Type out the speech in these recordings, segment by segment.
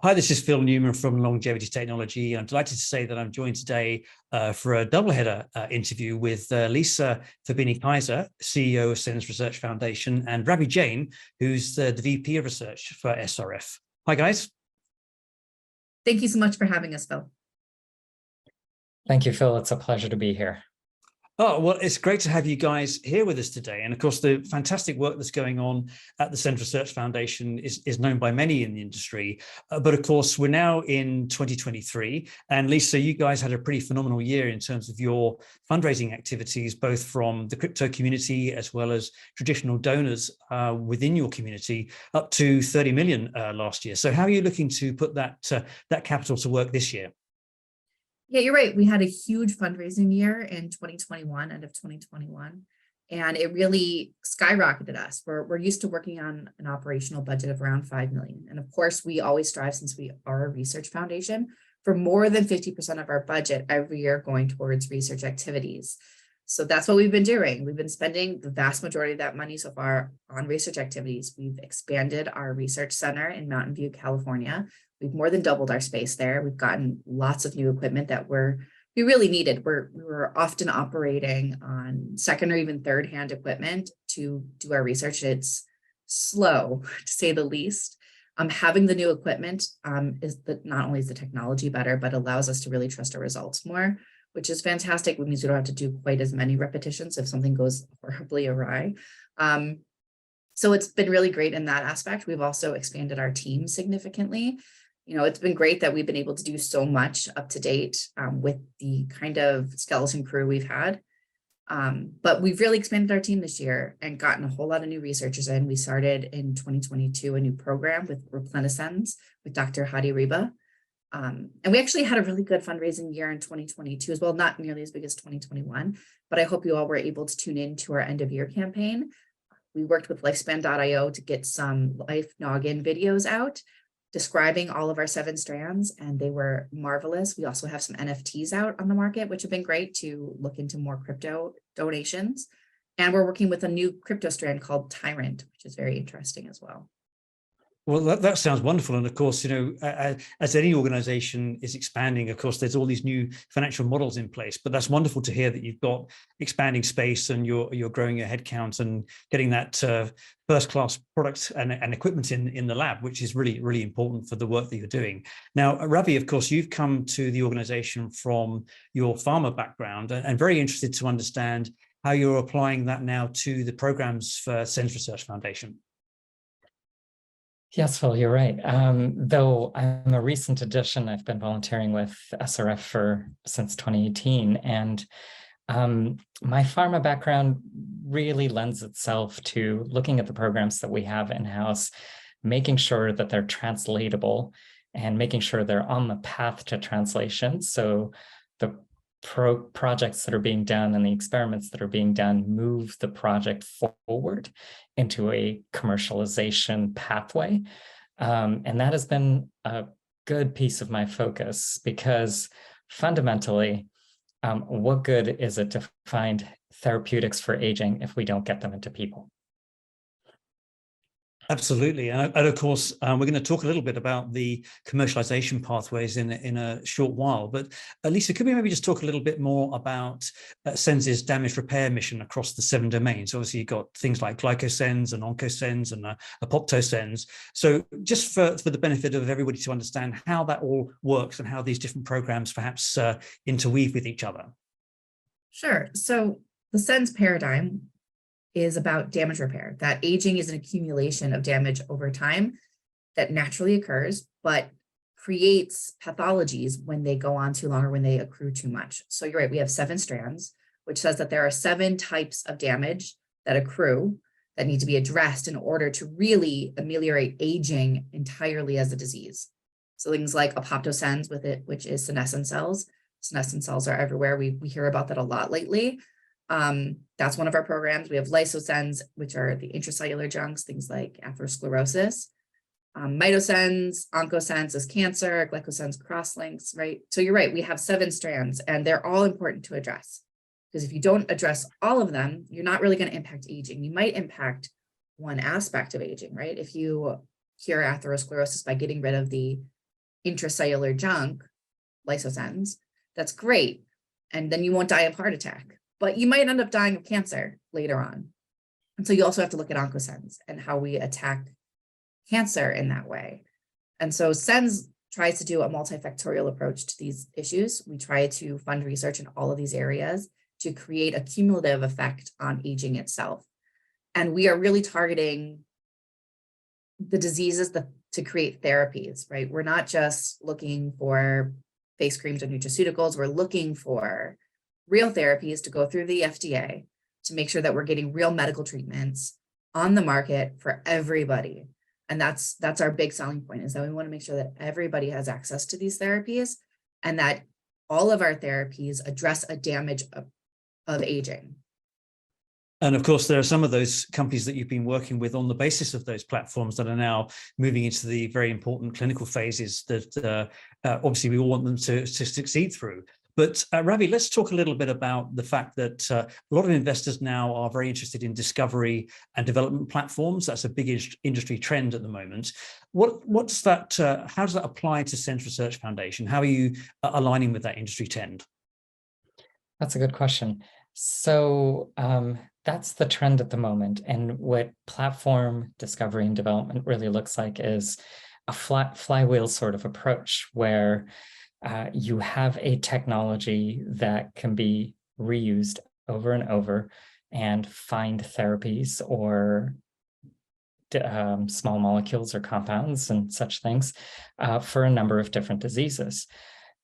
Hi, this is Phil Newman from Longevity.Technology. I'm delighted to say that I'm joined today for a doubleheader interview with Lisa Fabini-Kaiser, CEO of SENS Research Foundation, and Ravi Jain, who's the VP of Research for SRF. Hi, guys. Thank you so much for having us, Phil. Thank you, Phil. It's a pleasure to be here. Oh, well, it's great to have you guys here with us today. And of course, the fantastic work that's going on at the SENS Research Foundation is known by many in the industry. But of course, we're now in 2023. And Lisa, you guys had a pretty phenomenal year in terms of your fundraising activities, both from the crypto community as well as traditional donors within your community, up to 30 million last year. So how are you looking to put that capital to work this year? Yeah, you're right. We had a huge fundraising year in 2021, end of 2021, and it really skyrocketed us. We're used to working on an operational budget of around 5 million. And of course, we always strive, since we are a research foundation, for more than 50% of our budget every year going towards research activities. So that's what we've been doing. We've been spending the vast majority of that money so far on research activities. We've expanded our research center in Mountain View, California. We've more than doubled our space there. We've gotten lots of new equipment that we really needed. We were often operating on second or even third hand equipment to do our research. It's slow, to say the least. Having the new equipment not only is the technology better, but allows us to really trust our results more, which is fantastic. It means we don't have to do quite as many repetitions if something goes horribly awry. So it's been really great in that aspect. We've also expanded our team significantly. You know, it's been great that we've been able to do so much up to date with the kind of skeleton crew we've had. But we've really expanded our team this year and gotten a whole lot of new researchers in. We started in 2022 a new program with SENS with Dr. Hadi Riba. And we actually had a really good fundraising year in 2022 as well, not nearly as big as 2021, but I hope you all were able to tune in to our end of year campaign. We worked with Lifespan.io to get some life noggin videos out describing all of our 7 strands, and they were marvelous. We also have some NFTs out on the market, which have been great to look into more crypto donations. And we're working with a new crypto strand called Tyrant, which is very interesting as well. Well, that sounds wonderful. And of course, you know, as any organization is expanding, of course, there's all these new financial models in place. But that's wonderful to hear that you've got expanding space and you're growing your headcount and getting that first-class product and equipment in the lab, which is really, really important for the work that you're doing. Now, Ravi, of course, you've come to the organization from your pharma background and very interested to understand how you're applying that now to the programs for SENS Research Foundation. Yes, Phil, you're right. Though I'm a recent addition, I've been volunteering with SRF since 2018. And my pharma background really lends itself to looking at the programs that we have in-house, making sure that they're translatable and making sure they're on the path to translation. So the projects that are being done and the experiments that are being done move the project forward into a commercialization pathway. And that has been a good piece of my focus, because fundamentally, what good is it to find therapeutics for aging if we don't get them into people? Absolutely. And of course, we're going to talk a little bit about the commercialization pathways in a short while. But Lisa, could we maybe just talk a little bit more about SENS's damage repair mission across the 7 domains? Obviously, you've got things like glycosens and oncosens and apoptosens. So just for the benefit of everybody to understand how that all works and how these different programs perhaps interweave with each other. Sure. So the SENS paradigm is about damage repair, that aging is an accumulation of damage over time that naturally occurs, but creates pathologies when they go on too long or when they accrue too much. So you're right, we have 7 strands, which says that there are 7 types of damage that accrue that need to be addressed in order to really ameliorate aging entirely as a disease. So things like apoptosens with it, which is senescent cells. Senescent cells are everywhere. We hear about that a lot lately. That's one of our programs. We have lysosens, which are the intracellular junks, things like atherosclerosis. Mitosens, oncosens is cancer, glycosens crosslinks, right? So you're right, we have 7 strands and they're all important to address. Because if you don't address all of them, you're not really going to impact aging. You might impact one aspect of aging, right? If you cure atherosclerosis by getting rid of the intracellular junk, lysosens, that's great. And then you won't die of heart attack, but you might end up dying of cancer later on. And so you also have to look at oncosens and how we attack cancer in that way. And so SENS tries to do a multifactorial approach to these issues. We try to fund research in all of these areas to create a cumulative effect on aging itself. And we are really targeting the diseases to create therapies, right? We're not just looking for face creams or nutraceuticals. We're looking for real therapies to go through the FDA to make sure that we're getting real medical treatments on the market for everybody. And that's our big selling point, is that we want to make sure that everybody has access to these therapies and that all of our therapies address a damage of aging. And of course, there are some of those companies that you've been working with on the basis of those platforms that are now moving into the very important clinical phases that obviously we all want them to succeed through. But Ravi, let's talk a little bit about the fact that a lot of investors now are very interested in discovery and development platforms. That's a big industry trend at the moment. What's that? How does that apply to SENS Research Foundation? How are you aligning with that industry trend? That's a good question. So that's the trend at the moment. And what platform discovery and development really looks like is a flywheel sort of approach where you have a technology that can be reused over and over and find therapies or small molecules or compounds and such things for a number of different diseases.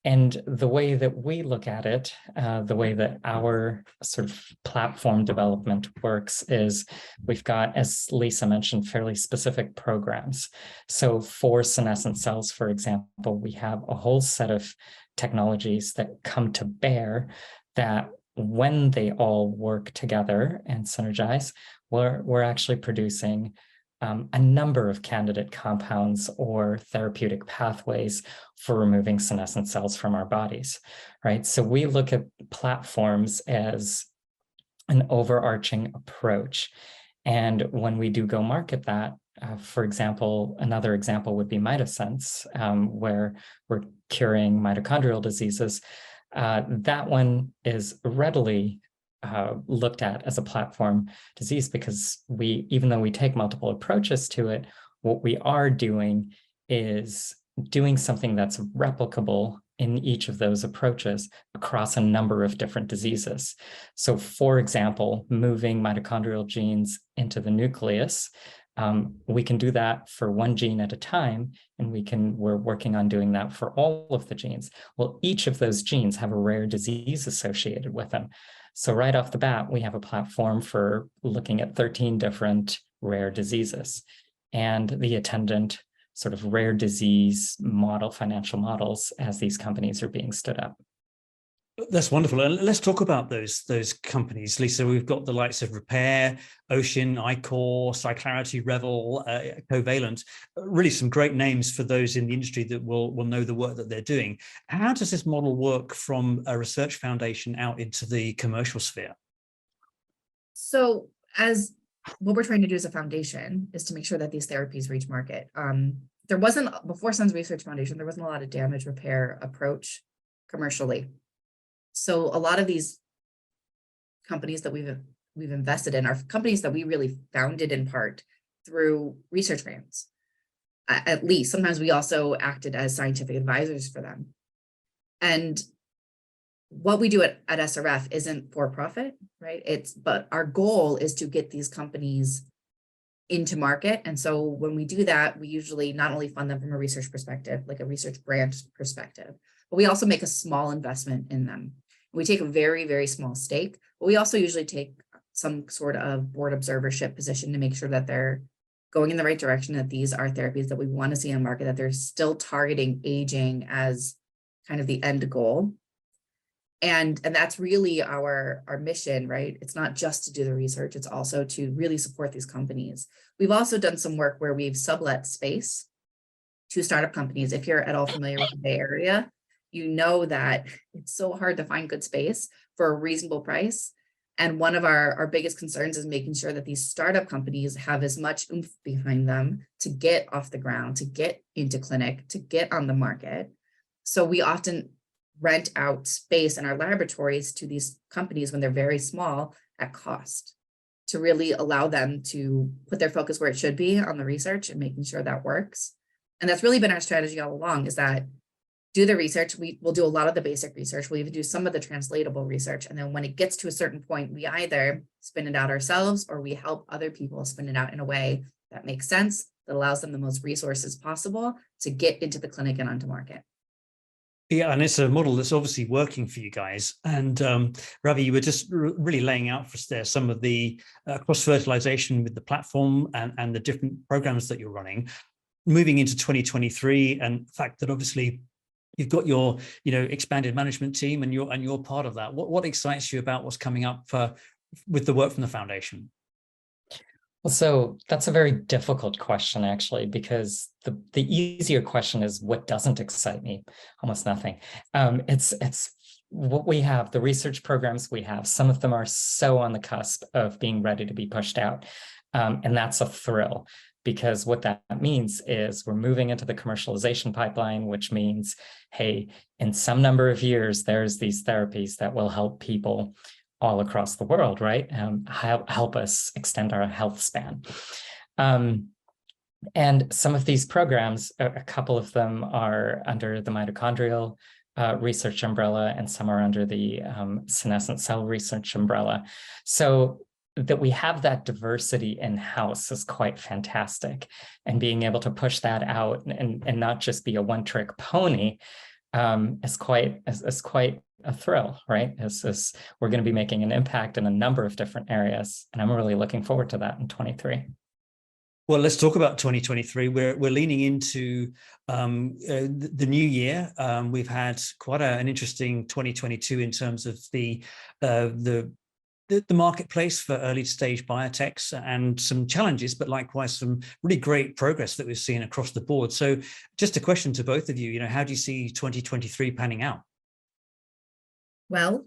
And the way that we look at it, the way that our sort of platform development works is we've got, as Lisa mentioned, fairly specific programs. So for senescent cells, for example, we have a whole set of technologies that come to bear that when they all work together and synergize, we're actually producing a number of candidate compounds or therapeutic pathways for removing senescent cells from our bodies, right? So we look at platforms as an overarching approach. And when we do go market that, for example, another example would be MitoSense, where we're curing mitochondrial diseases. That one is readily looked at as a platform disease because even though we take multiple approaches to it, what we are doing is doing something that's replicable in each of those approaches across a number of different diseases. So for example, moving mitochondrial genes into the nucleus, we can do that for one gene at a time, and we're working on doing that for all of the genes. Well, each of those genes have a rare disease associated with them. So right off the bat, we have a platform for looking at 13 different rare diseases and the attendant sort of rare disease financial models as these companies are being stood up. That's wonderful. And let's talk about those companies, Lisa. We've got the likes of Repair, Ocean, iCore, Cyclarity, Revel, Covalent, really some great names for those in the industry that will know the work that they're doing. How does this model work from a research foundation out into the commercial sphere? So as what we're trying to do as a foundation is to make sure that these therapies reach market. There wasn't, before SENS Research Foundation, there wasn't a lot of damage repair approach commercially. So a lot of these companies that we've invested in are companies that we really founded in part through research grants. At least sometimes we also acted as scientific advisors for them. And what we do at SRF isn't for profit, right? But our goal is to get these companies into market. And so when we do that, we usually not only fund them from a research perspective, like a research grant perspective, but we also make a small investment in them. We take a very, very small stake, but we also usually take some sort of board observership position to make sure that they're going in the right direction, that these are therapies that we want to see on market, that they're still targeting aging as kind of the end goal. And that's really our mission, right? It's not just to do the research, it's also to really support these companies. We've also done some work where we've sublet space to startup companies. If you're at all familiar with the Bay Area, you know that it's so hard to find good space for a reasonable price. And one of our biggest concerns is making sure that these startup companies have as much oomph behind them to get off the ground, to get into clinic, to get on the market. So we often rent out space in our laboratories to these companies when they're very small at cost, to really allow them to put their focus where it should be on the research and making sure that works. And that's really been our strategy all along, is that do the research. We'll do a lot of the basic research. We'll even do some of the translatable research. And then when it gets to a certain point, we either spin it out ourselves or we help other people spin it out in a way that makes sense, that allows them the most resources possible to get into the clinic and onto market. Yeah, and it's a model that's obviously working for you guys. And Ravi, you were just really laying out for us there some of the cross-fertilization with the platform and the different programs that you're running. Moving into 2023, and the fact that obviously you've got your, expanded management team, and you're part of that. What excites you about what's coming up with the work from the foundation? Well, so that's a very difficult question, actually, because the easier question is what doesn't excite me? Almost nothing. It's what we have, the research programs we have. Some of them are so on the cusp of being ready to be pushed out, and that's a thrill. Because what that means is we're moving into the commercialization pipeline, which means, hey, in some number of years, there's these therapies that will help people all across the world, right? Help us extend our health span. And some of these programs, a couple of them are under the mitochondrial research umbrella, and some are under the senescent cell research umbrella. So that we have that diversity in-house is quite fantastic, and being able to push that out and not just be a one-trick pony is quite a thrill, right? As we're going to be making an impact in a number of different areas, and I'm really looking forward to that in 23. Well, let's talk about 2023. We're leaning into the new year. We've had quite an interesting 2022 in terms of the marketplace for early stage biotechs, and some challenges, but likewise some really great progress that we've seen across the board. So just a question to both of you, how do you see 2023 panning out? Well,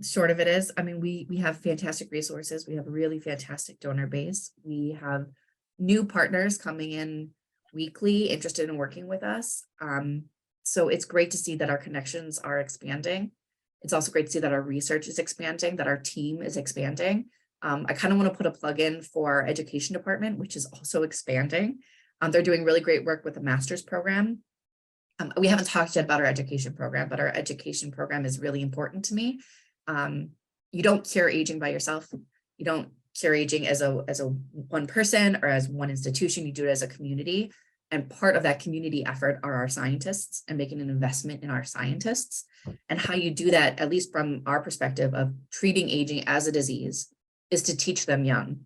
short of it is, we have fantastic resources. We have a really fantastic donor base. We have new partners coming in weekly, interested in working with us. So it's great to see that our connections are expanding. It's also great to see that our research is expanding, that our team is expanding. I kind of want to put a plug in for our education department, which is also expanding. They're doing really great work with the master's program. We haven't talked yet about our education program, but our education program is really important to me. You don't cure aging by yourself. You don't cure aging as a one person or as one institution. You do it as a community. And part of that community effort are our scientists, and making an investment in our scientists. And how you do that, at least from our perspective of treating aging as a disease, is to teach them young,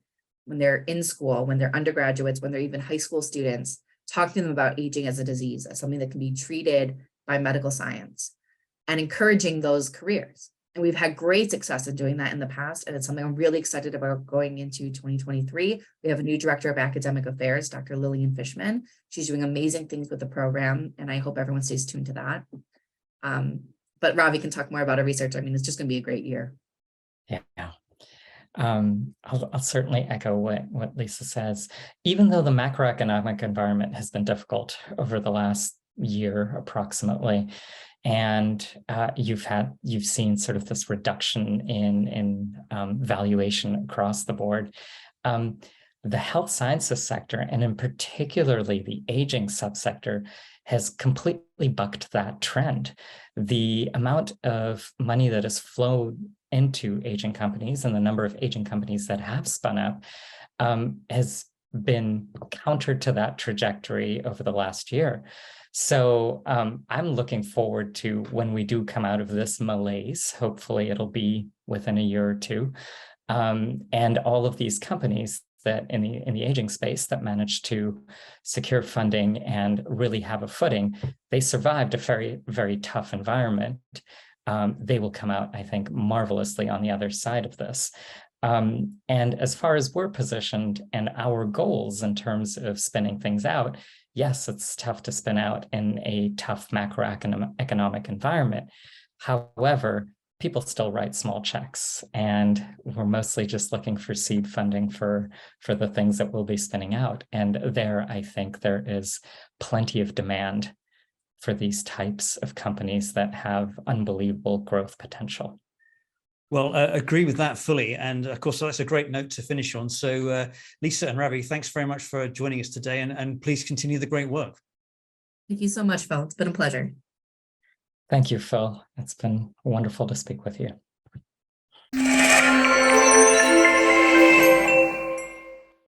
when they're in school, when they're undergraduates, when they're even high school students, talk to them about aging as a disease, as something that can be treated by medical science, and encouraging those careers. And we've had great success in doing that in the past, and it's something I'm really excited about going into 2023. We have a new director of academic affairs, Dr. Lillian Fishman. She's doing amazing things with the program, and I hope everyone stays tuned to that. But Ravi can talk more about our research. It's just going to be a great year. Yeah. I'll certainly echo what Lisa says. Even though the macroeconomic environment has been difficult over the last year approximately, and you've seen sort of this reduction in valuation across the board, the health sciences sector, and in particularly the aging subsector, has completely bucked that trend. The amount of money that has flowed into aging companies and the number of aging companies that have spun up has been counter to that trajectory over the last year. So I'm looking forward to when we do come out of this malaise. Hopefully it'll be within a year or two. And all of these companies that in the aging space that managed to secure funding and really have a footing, they survived a very, very tough environment. They will come out, I think, marvelously on the other side of this. And as far as we're positioned and our goals in terms of spinning things out, yes, it's tough to spin out in a tough macroeconomic environment. However, people still write small checks, and we're mostly just looking for seed funding for the things that we'll be spinning out. And there, I think there is plenty of demand for these types of companies that have unbelievable growth potential. Well, agree with that fully. And of course, that's a great note to finish on. So Lisa and Ravi, thanks very much for joining us today, and please continue the great work. Thank you so much, Phil. It's been a pleasure. Thank you, Phil. It's been wonderful to speak with you.